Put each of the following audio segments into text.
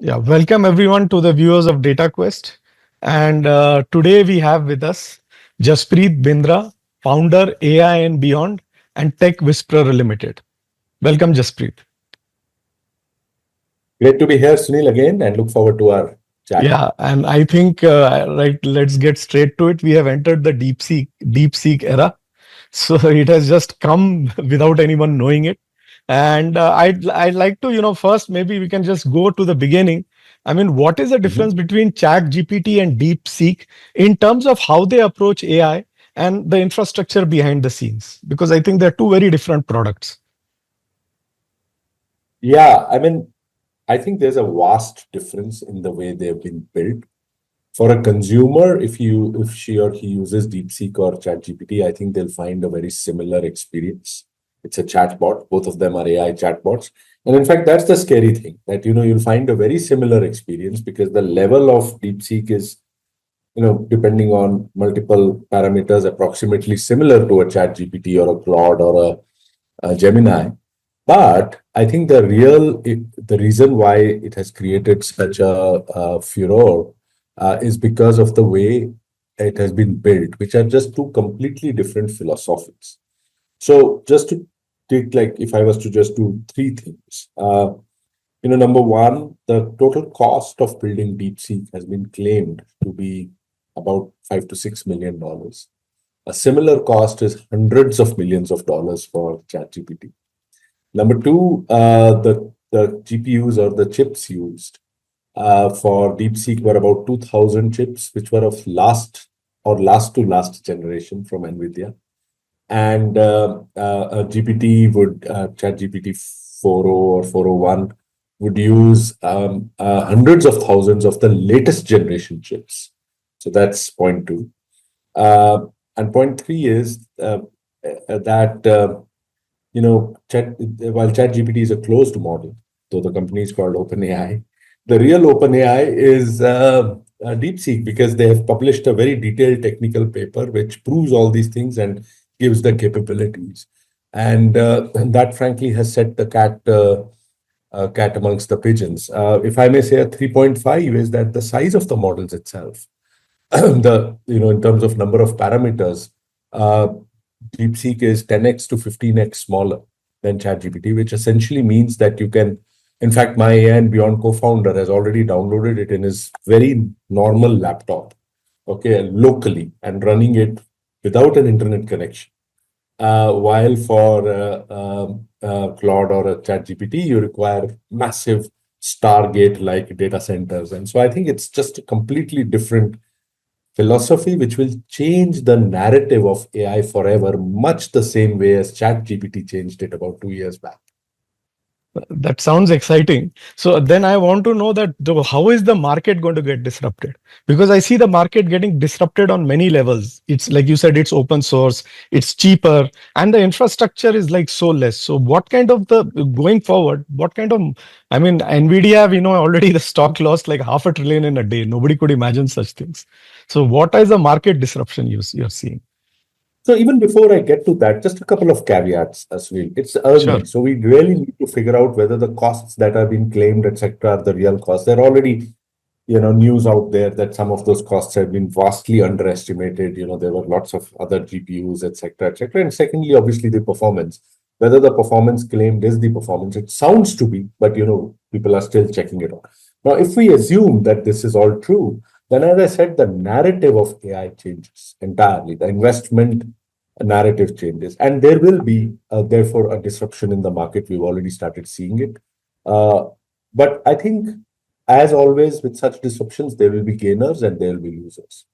Yeah, welcome everyone to the viewers of Data Quest. And today we have with us Jaspreet Bindra, founder AI and Beyond and Tech Whisperer Limited. Welcome, Jaspreet. Great to be here, Sunil, again, and look forward to our chat. Yeah, and I think right, let's get straight to it. We have entered the deep seek era. So it has just come without anyone knowing it. And I'd like to, first maybe we can just go to the beginning. I mean, what is the difference Mhm. between Chat GPT and DeepSeek in terms of how they approach AI and the infrastructure behind the scenes? Because I think they're two very different products. Yeah, I think there's a vast difference in the way they've been built. For a consumer, if she or he uses DeepSeek or ChatGPT, I think they'll find a very similar experience. It's a chatbot. Both of them are AI chatbots. And in fact, that's the scary thing that you'll find a very similar experience because the level of DeepSeek is, depending on multiple parameters, approximately similar to a ChatGPT or a Claude or a Gemini. But I think the reason why it has created such a furor is because of the way it has been built, which are just two completely different philosophies. So just to take, like, if I was to just do three things, number one, the total cost of building DeepSeek has been claimed to be about $5 to $6 million. A similar cost is hundreds of millions of dollars for ChatGPT. Number two, the GPUs or the chips used for DeepSeek were about 2,000 chips, which were of last to last generation from NVIDIA. And ChatGPT 4.0 or 4.01 would use hundreds of thousands of the latest generation chips. So that's point two. And point three is that while ChatGPT is a closed model, though the company is called OpenAI, the real OpenAI is DeepSeek because they have published a very detailed technical paper which proves all these things and gives the capabilities. And that, frankly, has set the cat amongst the pigeons. If I may say, a 3.5 is that the size of the models itself, in terms of number of parameters, uh, DeepSeek is 10x to 15x smaller than ChatGPT, which essentially means that you can, in fact, my AI and Beyond co-founder has already downloaded it in his very normal laptop, okay, locally, and running it without an internet connection. While for Claude or a ChatGPT, you require massive Stargate-like data centers. And so I think it's just a completely different philosophy which will change the narrative of AI forever, much the same way as ChatGPT changed it about 2 years back. That sounds exciting. So then I want to know that how is the market going to get disrupted? Because I see the market getting disrupted on many levels. It's like you said, it's open source, it's cheaper, and the infrastructure is like so less. So what kind of the going forward, what kind of, I mean, Nvidia, we know already the stock lost like $500 billion in a day. Nobody could imagine such things. So what is the market disruption you're seeing? So even before I get to that, just a couple of caveats, Sunil. It's Sure. early, so we really need to figure out whether the costs that are being claimed, etc., are the real costs. There are already, news out there that some of those costs have been vastly underestimated. There were lots of other GPUs, etc., etc. And secondly, obviously, the performance. Whether the performance claimed is the performance, it sounds to be, but people are still checking it out. Now, if we assume that this is all true, then, as I said, the narrative of AI changes entirely. The investment narrative changes, and there will be, therefore, a disruption in the market. We've already started seeing it. Uh, but I think, as always with such disruptions, there will be gainers and there will be losers.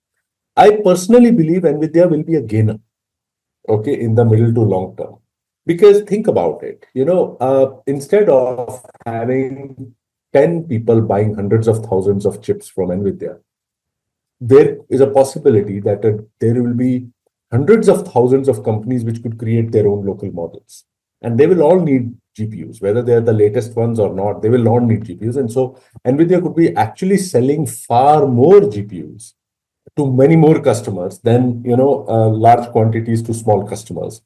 I personally believe NVIDIA will be a gainer, okay, in the middle to long term. Because think about it, instead of having 10 people buying hundreds of thousands of chips from NVIDIA, there is a possibility that there will be hundreds of thousands of companies which could create their own local models. And they will all need GPUs, whether they're the latest ones or not, they will all need GPUs. And so NVIDIA could be actually selling far more GPUs to many more customers than, large quantities to small customers.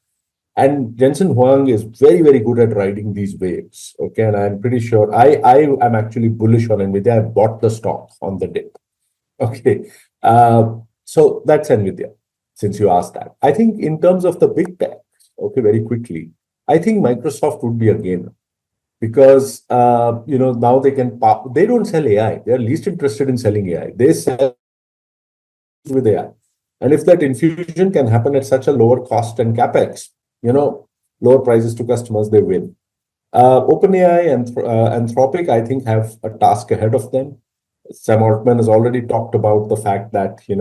And Jensen Huang is very, very good at riding these waves. Okay. And I'm pretty sure I am actually bullish on NVIDIA. I bought the stock on the dip. Okay. So that's NVIDIA, since you asked that. I think in terms of the big tech, okay, very quickly, I think Microsoft would be a gainer because now they don't sell AI. They're least interested in selling AI. They sell with AI. And if that infusion can happen at such a lower cost and capex, lower prices to customers, they win. OpenAI and Anthropic, I think, have a task ahead of them. Sam Altman has already talked about the fact that they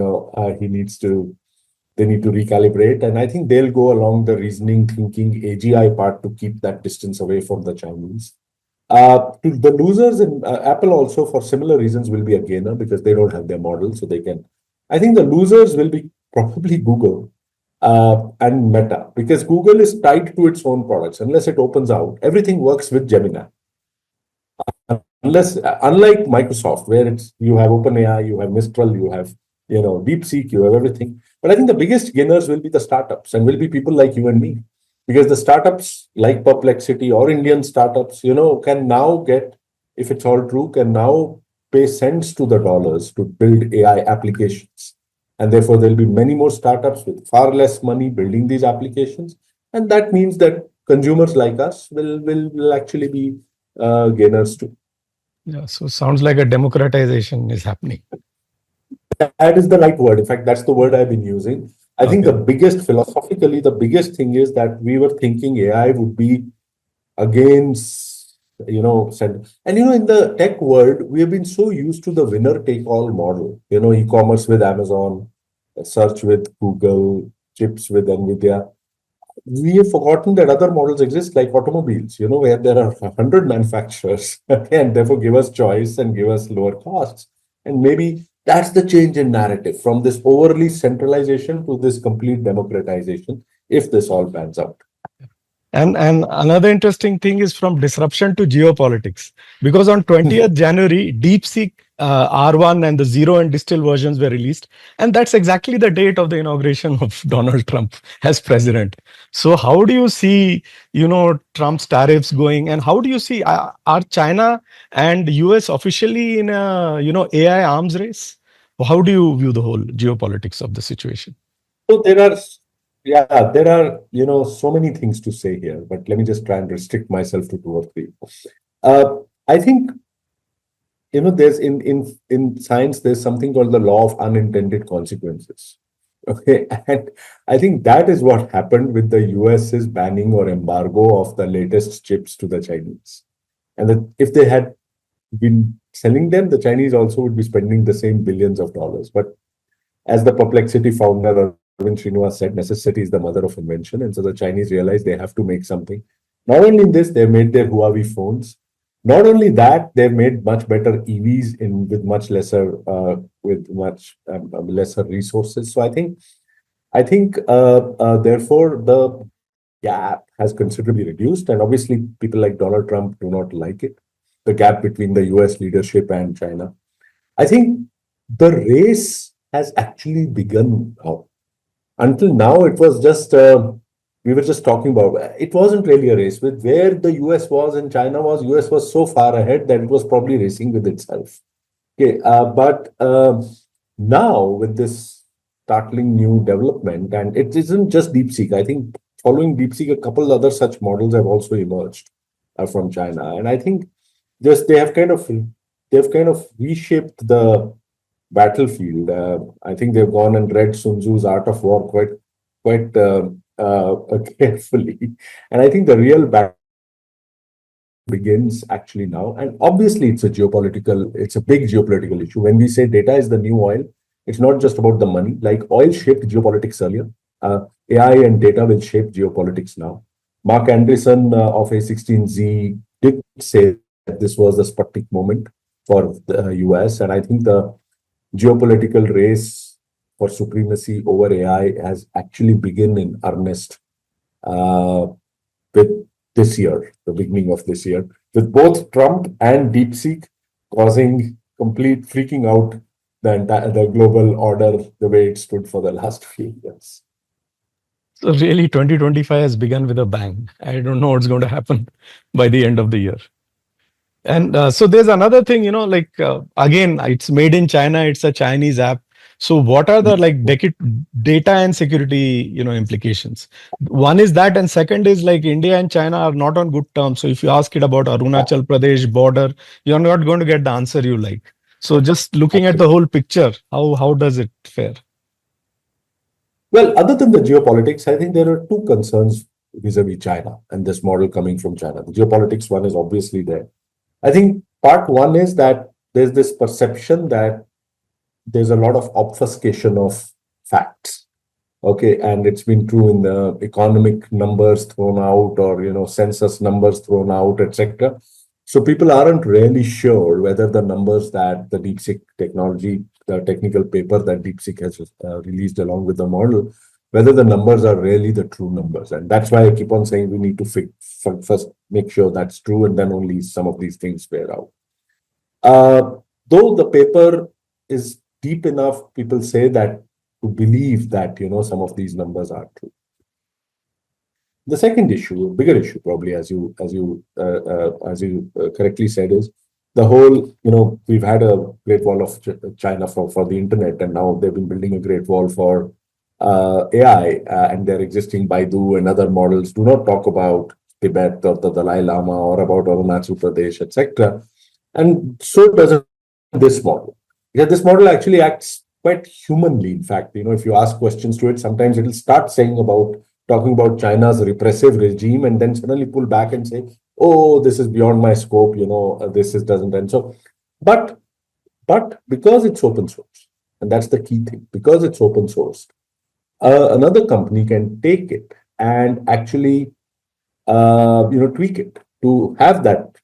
need to recalibrate, and I think they'll go along the reasoning, thinking, AGI part to keep that distance away from the Chinese. To the losers in Apple also, for similar reasons, will be a gainer because they don't have their model, so they can. I think the losers will be probably Google and Meta because Google is tied to its own products. Unless it opens out, everything works with Gemini. Unlike Microsoft, where you have OpenAI, you have Mistral, you have Deepseek, you have everything. But I think the biggest gainers will be the startups and will be people like you and me, because the startups like Perplexity or Indian startups, can now get, if it's all true, can now pay cents to the dollars to build AI applications, and therefore there'll be many more startups with far less money building these applications, and that means that consumers like us will actually be gainers too. Yeah, so sounds like a democratization is happening. That is the right word. In fact, that's the word I've been using. I think Okay. philosophically, the biggest thing is that we were thinking AI would be against, and in the tech world, we have been so used to the winner take all model, e-commerce with Amazon, search with Google, chips with NVIDIA. We have forgotten that other models exist like automobiles, where there are 100 manufacturers and therefore give us choice and give us lower costs. And maybe that's the change in narrative from this overly centralization to this complete democratization, if this all pans out. And another interesting thing is from disruption to geopolitics, because on 20th January, Deepseek R1 and the Zero and Distill versions were released, and that's exactly the date of the inauguration of Donald Trump as president. So how do you see, Trump's tariffs going, and how do you see are China and US officially in a AI arms race? How do you view the whole geopolitics of the situation? So there are so many things to say here, but let me just try and restrict myself to two or three. I think there's in science there's something called the law of unintended consequences. Okay, and I think that is what happened with the US's banning or embargo of the latest chips to the Chinese. And that if they had been selling them, the Chinese also would be spending the same billions of dollars. But as the Perplexity founder Arvind Srinivas said, necessity is the mother of invention. And so the Chinese realized they have to make something. Not only in this, they've made their Huawei phones. Not only that, they've made much better EVs with much lesser lesser resources. So I think therefore the gap has considerably reduced, and obviously people like Donald Trump do not like it. The gap between the US leadership and China. I think the race has actually begun now. Until now, it was just we were just talking about. It wasn't really a race with where the US was and China was. US was so far ahead that it was probably racing with itself. Okay, but now with this startling new development, and it isn't just DeepSeek. I think following DeepSeek, a couple other such models have also emerged from China, and I think just they've kind of reshaped the battlefield. I think they've gone and read Sun Tzu's Art of War quite carefully, and I think the real battle begins actually now. And obviously, it's a big geopolitical issue. When we say data is the new oil, it's not just about the money. Like oil shaped geopolitics earlier, AI and data will shape geopolitics now. Mark Anderson of A16Z did say that this was the Sputnik moment for the US, and I think the geopolitical race for supremacy over AI has actually begun in earnest uh, with this year, the beginning of this year, with both Trump and DeepSeek causing complete freaking out the global order the way it stood for the last few years. So really, 2025 has begun with a bang. I don't know what's going to happen by the end of the year. And so there's another thing, again, it's made in China. It's a Chinese app. So what are the data and security, implications? One is that, and second is like India and China are not on good terms. So if you ask it about Arunachal Pradesh border, you're not going to get the answer you like. So just looking at the Absolutely. whole picture, how does it fare? Well, other than the geopolitics, I think there are two concerns vis-a-vis China and this model coming from China. The geopolitics one is obviously there. I think part one is that there's this perception that there's a lot of obfuscation of facts. Okay, and it's been true in the economic numbers thrown out, or census numbers thrown out, etc. So people aren't really sure whether the numbers that the DeepSeek technology, the technical paper that DeepSeek has released along with the model, whether the numbers are really the true numbers. And that's why I keep on saying we need to first make sure that's true, and then only some of these things bear out. Though the paper is deep enough, people say that to believe that some of these numbers are true. The second issue, a bigger issue, probably as you correctly said, is the whole. We've had a Great Wall of China for the internet, and now they've been building a Great Wall for AI, and their existing Baidu and other models do not talk about Tibet or the Dalai Lama or about Arunachal Pradesh, etc. And so doesn't this model. Yeah, this model actually acts quite humanly. In fact, if you ask questions to it, sometimes it'll start talking about China's repressive regime, and then suddenly pull back and say, "Oh, this is beyond my scope. This is doesn't." And so, but because it's open source, and that's the key thing, because it's open source, another company can take it and actually, tweak it to have that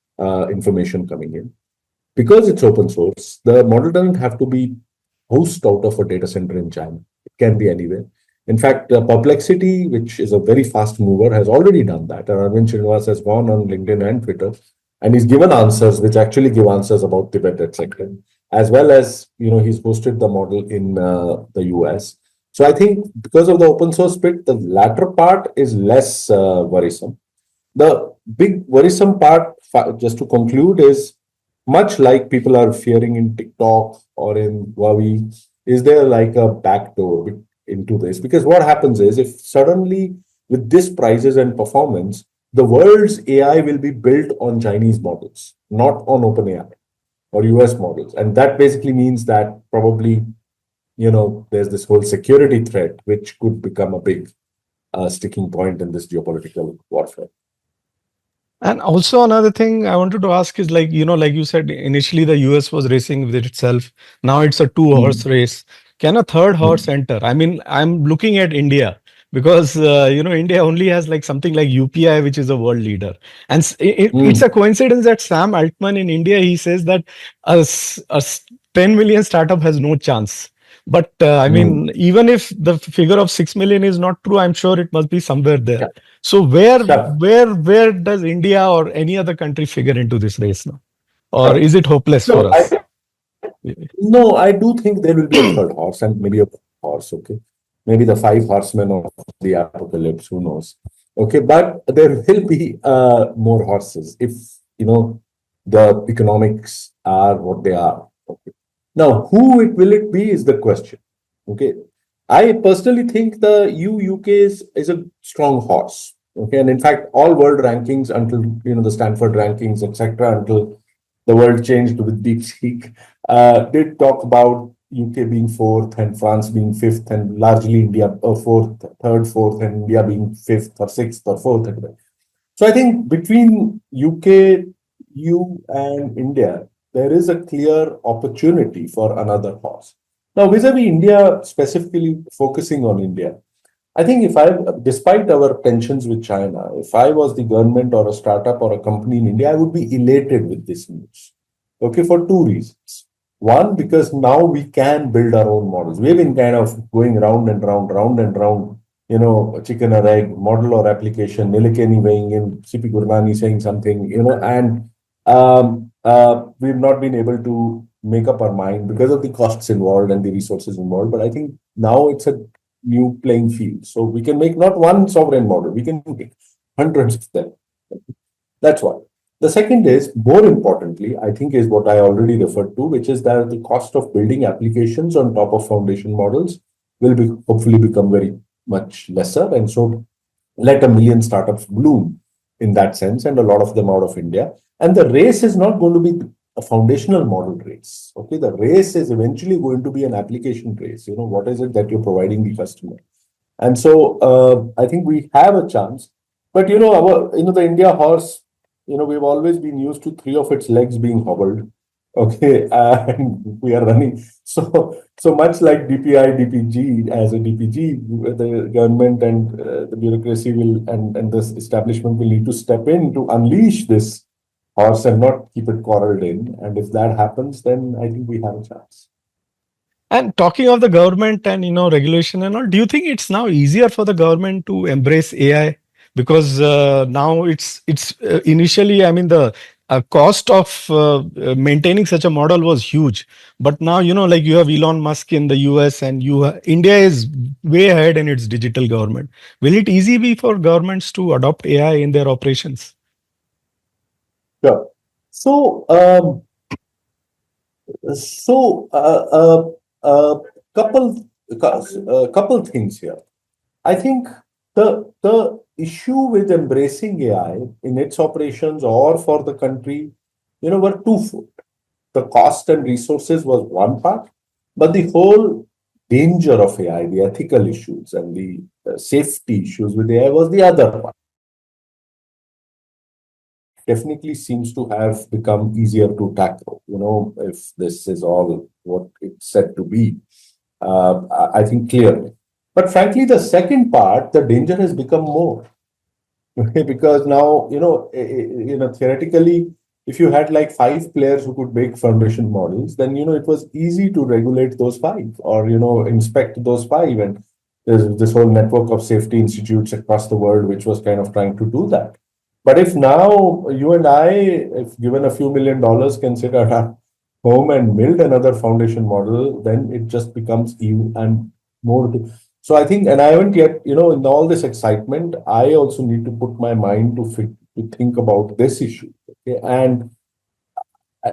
information coming in. Because it's open source, the model doesn't have to be hosted out of a data center in China. It can be anywhere. In fact, Perplexity, which is a very fast mover, has already done that. Arvind Srinivas has gone on LinkedIn and Twitter, and he's given answers which actually give answers about Tibet, etc. As well as, he's hosted the model in the US. So I think because of the open source bit, the latter part is less worrisome. The big worrisome part, just to conclude, is much like people are fearing in TikTok or in Huawei, is there like a backdoor into this? Because what happens is, if suddenly with this prices and performance, the world's AI will be built on Chinese models, not on OpenAI or US models. And that basically means that probably, there's this whole security threat, which could become a big sticking point in this geopolitical warfare. And also another thing I wanted to ask is like you said, initially the US was racing with itself. Now it's a two-horse race. Can a third horse enter? I mean, I'm looking at India because, India only has like something like UPI, which is a world leader. And it's a coincidence that Sam Altman in India, he says that a 10 million startup has no chance. But I mean, even if the figure of 6 million is not true, I'm sure it must be somewhere there. So Sure. where does India or any other country figure into this race now? Or is it hopeless for No, us? no, I do think there will be a third horse, and maybe a horse. Okay, maybe the five horsemen of the apocalypse. Who knows? Okay, but there will be more horses if the economics are what they are. Okay. Now, who will it be is the question. Okay, I personally think the UK is a strong horse. Okay, and in fact, all world rankings until the Stanford rankings, etc., until the world changed with DeepSeek, did talk about UK being fourth and France being fifth, and largely India fourth, third, fourth, and India being fifth or sixth or fourth. So I think between UK, EU, and India, there is a clear opportunity for another horse. Now, vis-a-vis India, specifically focusing on India, I think despite our tensions with China, if I was the government or a startup or a company in India, I would be elated with this news. Okay, for two reasons. One, because now we can build our own models. We've been kind of going round and round, chicken or egg, model or application, Nilekani weighing in, CP Gurnani saying something, and we've not been able to make up our mind because of the costs involved and the resources involved. But I think now it's a new playing field. So we can make not one sovereign model, we can make hundreds of them. That's one. The second is, more importantly, I think is what I already referred to, which is that the cost of building applications on top of foundation models will be hopefully become very much lesser. And so let a million startups bloom in that sense, and a lot of them out of India. And the race is not going to be a foundational model race. Okay, the race is eventually going to be an application race. What is it that you're providing the customer? And so I think we have a chance. But the India horse, we've always been used to three of its legs being hobbled. Okay, and we are running. So much like DPI, DPG, as a DPG, the government and the bureaucracy will and this establishment will need to step in to unleash this horse and not keep it coiled in. And if that happens, then I think we have a chance. And talking of the government and regulation and all, do you think it's now easier for the government to embrace AI? Because now it's initially, I mean, the cost of maintaining such a model was huge, but now like you have Elon Musk in the US, and India is way ahead in its digital government. Will it easy be for governments to adopt AI in their operations? Sure. So, couple couple things here. I think the issue with embracing AI in its operations or for the country, were twofold. The cost and resources was one part, but the whole danger of AI, the ethical issues and the safety issues with AI was the other part. Definitely seems to have become easier to tackle, if this is all what it's said to be. I think clearly. But frankly, the second part, the danger has become more. Okay, because now, theoretically, if you had like 5 players who could make foundation models, then, it was easy to regulate those 5 or, inspect those 5. And there's this whole network of safety institutes across the world, which was kind of trying to do that. But if now you and I, if given a few $1 million, can sit at our home and build another foundation model, then it just becomes even and more. So I think, and I haven't yet, in all this excitement, I also need to put my mind to think about this issue. Okay? And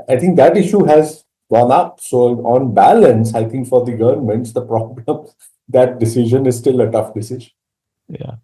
I think that issue has gone up. So on balance, I think for the governments, the problem, that decision is still a tough decision. Yeah,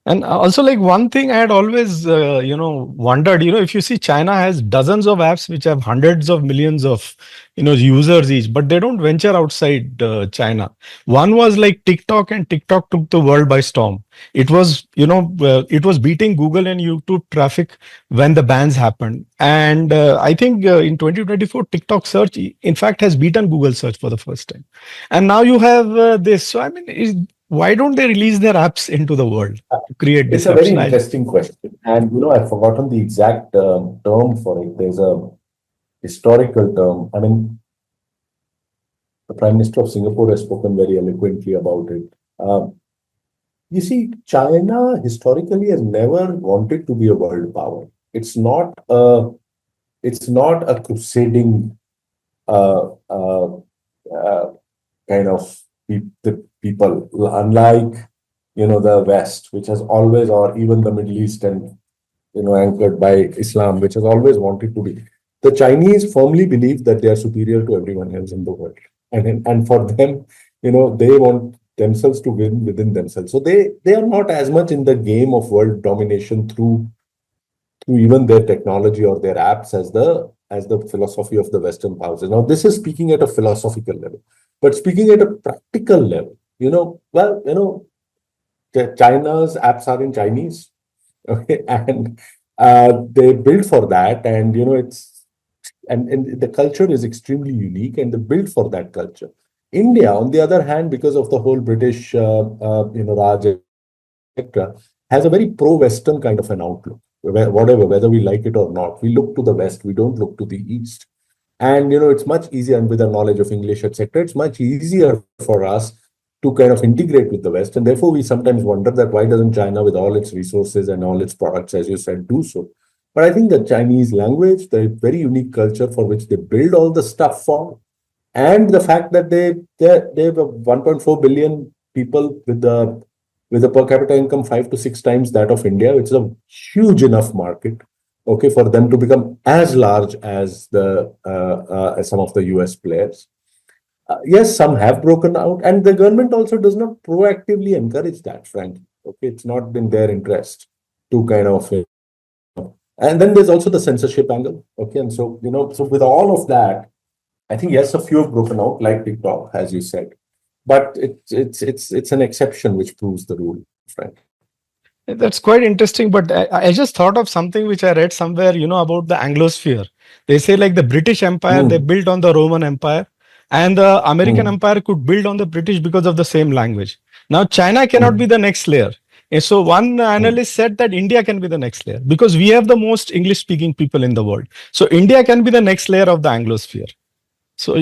and also, like, one thing I had always, wondered, if you see, China has dozens of apps which have hundreds of millions of, users each, but they don't venture outside China. One was like TikTok, and TikTok took the world by storm. It was, it was beating Google and YouTube traffic when the bans happened. And I think in 2024, TikTok search, in fact, has beaten Google search for the first time. And now you have this. So, I mean, why don't they release their apps into the world to create It's a very disruption? interesting question. And, I've forgotten the exact term for it. There's a historical term. I mean, the Prime Minister of Singapore has spoken very eloquently about it. You see, China historically has never wanted to be a world power. It's not a crusading kind of the people, unlike the West, which has always, or even the Middle East, and anchored by Islam, which has always wanted to be. The Chinese firmly believe that they are superior to everyone else in the world, and for them, they want themselves to win within themselves. So they are not as much in the game of world domination through even their technology or their apps as the philosophy of the Western powers. Now, this is speaking at a philosophical level, but speaking at a practical level, China's apps are in Chinese, okay, and they built for that, and and the culture is extremely unique, and they built for that culture. India, on the other hand, because of the whole British, Raj, etc., has a very pro-Western kind of an outlook. Whether we like it or not, we look to the West, we don't look to the East. And it's much easier, and with our knowledge of English, etc., it's much easier for us to kind of integrate with the West. And therefore, we sometimes wonder that why doesn't China, with all its resources and all its products, as you said, do so? But I think the Chinese language, the very unique culture for which they build all the stuff for, and the fact that they have 1.4 billion people with a per capita income 5 to 6 times that of India, which is a huge enough market, okay, for them to become as large as the as some of the US players. Yes, some have broken out, and the government also does not proactively encourage that, frankly. Okay, it's not in their interest to kind of, and then there's also the censorship angle. Okay, and so, so with all of that, I think yes, a few have broken out, like TikTok, as you said, but it's an exception which proves the rule, frankly. That's quite interesting, but I just thought of something which I read somewhere, about the Anglosphere. They say like the British Empire, they Mm, built on the Roman Empire, and the American mm, Empire could build on the British because of the same language. Now, China cannot be mm, the next layer. And so one mm. analyst said that India can be the next layer because we have the most English speaking people in the world. So India can be the next layer of the Anglosphere. So do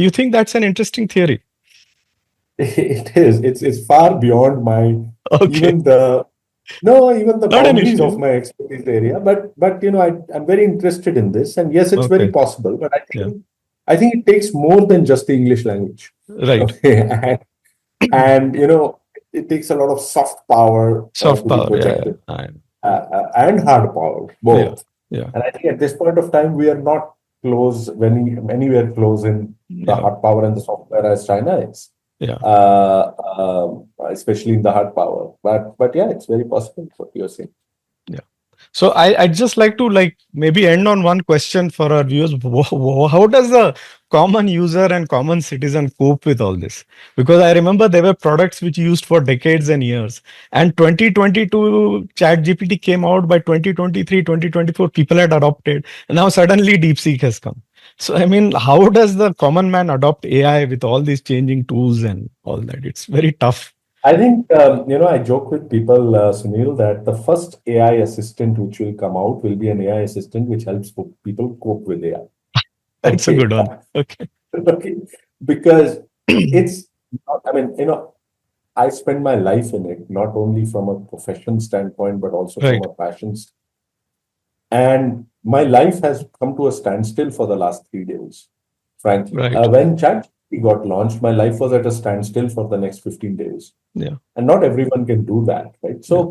you think that's an interesting theory? It is. It's far beyond my Okay, even the no even the not an boundaries of issue. my expertise area. But I'm very interested in this, and yes, it's very Okay, possible. But yeah, I think it takes more than just the English language. right. Okay, and it takes a lot of soft power Soft to be power, yeah, projected, yeah, and hard power, yeah, both. yeah, And I think at this point of time, we are not close anywhere close in the yeah, hard power and the software as China is, yeah. especially in the hard power. But yeah, it's very possible what you're saying. Yeah. So I'd just like to maybe end on one question for our viewers. How does the common user and common citizen cope with all this? Because I remember there were products which used for decades and years. And 2022 ChatGPT came out. By 2023, 2024, people had adopted. And now suddenly DeepSeek has come. So I mean, how does the common man adopt AI with all these changing tools and all that? It's very tough. I think I joke with people, Sunil, that the first AI assistant which will come out will be an AI assistant which helps people cope with AI. That's a Okay, good one. Okay. okay, because it's. I mean, I spend my life in it, not only from a profession standpoint, but also from Right. a passion. And my life has come to a standstill for the last 3 days, frankly. Right. When ChatGPT got launched, my life was at a standstill for the next 15 days. Yeah. And not everyone can do that, right? Yeah.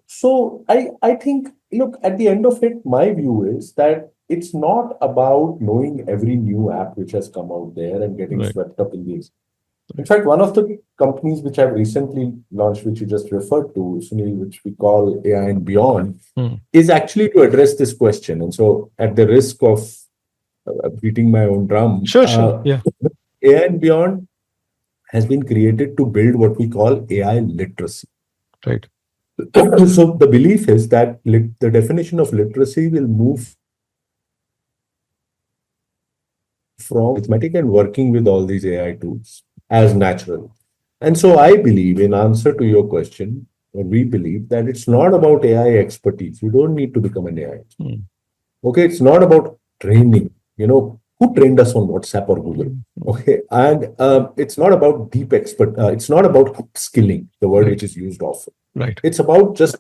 So I think, look, at the end of it, my view is that it's not about knowing every new app which has come out there and getting Right. swept up in these. In fact, one of the companies which I've recently launched, which you just referred to, Sunil, which we call AI and Beyond, Hmm. is actually to address this question. And so, at the risk of beating my own drum, Sure, sure. Yeah. AI and Beyond has been created to build what we call AI literacy. Right. So, the belief is that the definition of literacy will move from arithmetic and working with all these AI tools as natural. And so I believe, in answer to your question, we believe that it's not about AI expertise. You don't need to become an AI. Hmm. Okay, it's not about training. Who trained us on WhatsApp or Google? Okay, and it's not about deep expert. It's not about upskilling, the word Right. which is used often. Right. It's about just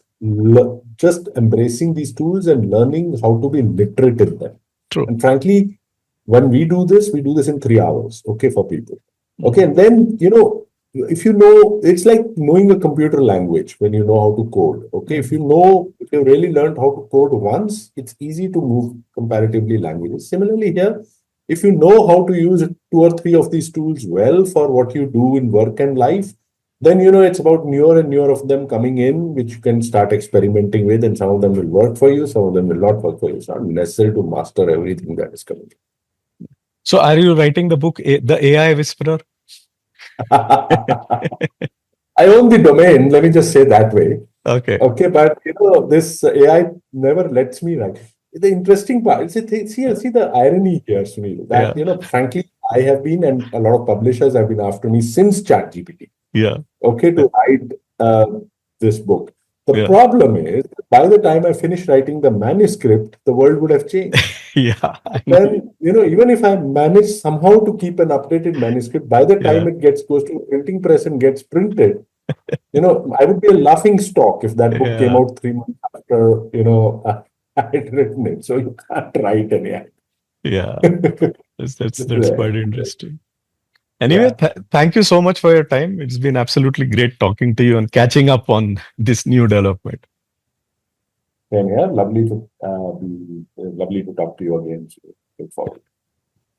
embracing these tools and learning how to be literate in them. True. And frankly, when we do this in 3 hours, okay, for people. Hmm. Okay, and then, if it's like knowing a computer language when you know how to code. Okay, if you really learned how to code once, it's easy to move comparatively languages. Similarly, here, if you know how to use 2 or 3 of these tools well for what you do in work and life, then it's about newer and newer of them coming in, which you can start experimenting with, and some of them will work for you, some of them will not work for you. It's not necessary to master everything that is coming. So, are you writing the book, The AI Whisperer? I own the domain, let me just say that way. Okay. Okay, but this AI never lets me write. The interesting part, see the irony here, Sunil, Yeah. that frankly, I have been, and a lot of publishers have been after me since ChatGPT, Yeah. okay, to write this book. The Yeah. problem is, by the time I finish writing the manuscript, the world would have changed. Yeah. I know. Then, even if I manage somehow to keep an updated manuscript, by the time Yeah. it goes to a printing press and gets printed, I would be a laughing stock if that book came Yeah. out 3 months after, I had written it. So you can't write any. Yeah. That's quite interesting. Anyway, Yeah. thank you so much for your time. It's been absolutely great talking to you and catching up on this new development. And yeah, lovely to talk to you again. So look forward.